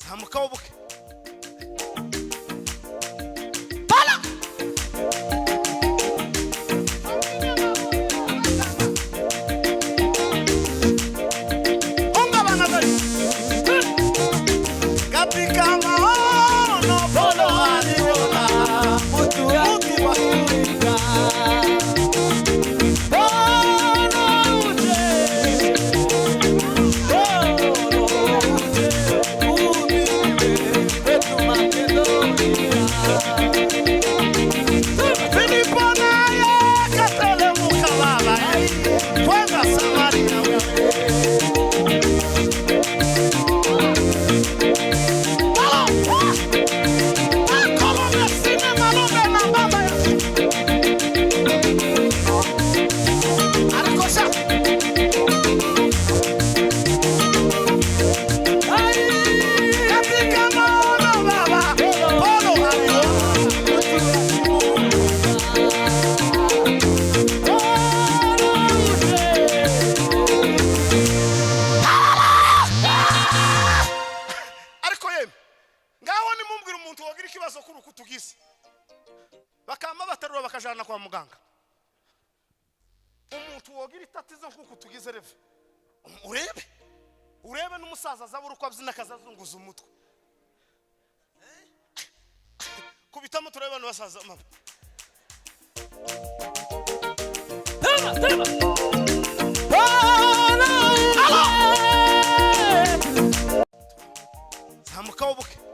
zamuka wobuke bala onga bana dali katika maono polo aliona mutu wa kuika bakama baterura bakajana kwa muganga umuntu wogira itatizo nkuko tugize reve urebe n'umusaza zabura uko abyina kazazunguza umutwe kubitamo turebe abantu basaza mama teba zamuka wobuke